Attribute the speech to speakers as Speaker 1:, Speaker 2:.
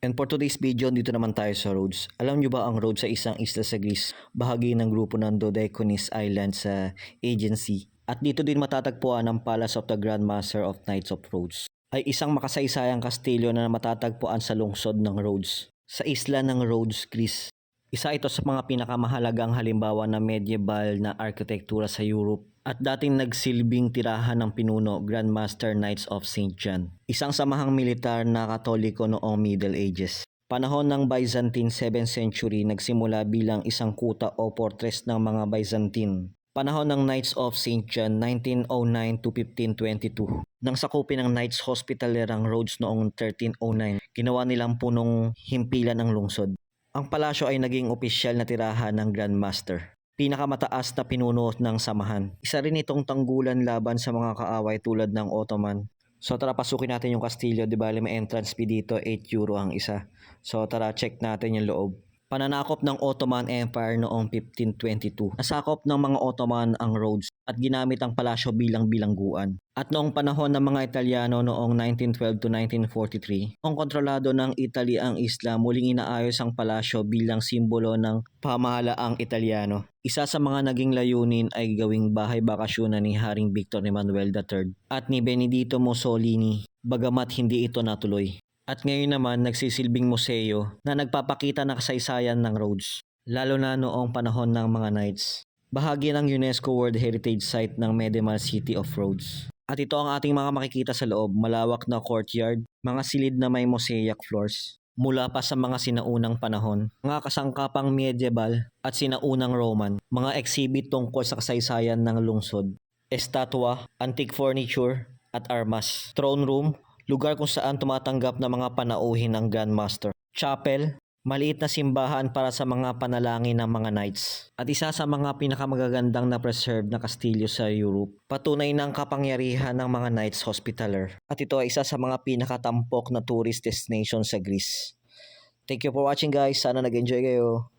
Speaker 1: And for today's video, dito naman tayo sa Rhodes. Alam nyo ba ang Rhodes ay isang isla sa Greece, bahagi ng grupo ng Dodecanese Island sa Aegean Sea. At dito din matatagpuan ang Palace of the Grand Master of Knights of Rhodes. Ay isang makasaysayang kastilyo na matatagpuan sa lungsod ng Rhodes, sa isla ng Rhodes, Greece. Isa ito sa mga pinakamahalagang halimbawa ng medieval na arkitektura sa Europe at dating nagsilbing tirahan ng pinuno Grand Master Knights of St. John, isang samahang militar na Katoliko noong Middle Ages. Panahon ng Byzantine 7th century nagsimula bilang isang kuta o fortress ng mga Byzantine. Panahon ng Knights of St. John 1909 to 1522. Nang sakupin ng Knights Hospitalerang Rhodes noong 1309, ginawa nilang punong himpilan ng lungsod. Ang palasyo ay naging opisyal na tirahan ng Grand Master, pinakamataas na pinuno ng samahan. Isa rin itong tanggulan laban sa mga kaaway tulad ng Ottoman. So tara, pasukin natin yung kastilyo. Di ba may entrance fee dito, 8 euro ang isa. So tara, check natin yung loob. Pananakop ng Ottoman Empire noong 1522. Nasakop ng mga Ottoman ang Rhodes at ginamit ang palasyo bilang bilangguan. At noong panahon ng mga Italiano noong 1912 to 1943, kung kontrolado ng Italy ang isla, muling inaayos ang palasyo bilang simbolo ng pamahalaang Italiano. Isa sa mga naging layunin ay gawing bahay bakasyonan ni Haring Victor Emmanuel III at ni Benedito Mussolini, bagamat hindi ito natuloy. At ngayon naman nagsisilbing museo na nagpapakita ng kasaysayan ng Rhodes, lalo na noong panahon ng mga Knights. Bahagi ng UNESCO World Heritage Site ng Medieval City of Rhodes. At ito ang ating mga makikita sa loob, malawak na courtyard, mga silid na may mosaic floors. Mula pa sa mga sinaunang panahon, mga kasangkapang medieval at sinaunang Roman, mga exhibit tungkol sa kasaysayan ng lungsod, estatwa, antique furniture at armas, throne room, lugar kung saan tumatanggap ng mga panauhin ng Grand Master, chapel, maliit na simbahan para sa mga panalangin ng mga knights, at isa sa mga pinakamagagandang na preserved na kastilyo sa Europe. Patunay ng kapangyarihan ng mga Knights Hospitaller. At ito ay isa sa mga pinakatampok na tourist destination sa Greece. Thank you for watching guys. Sana nag-enjoy kayo.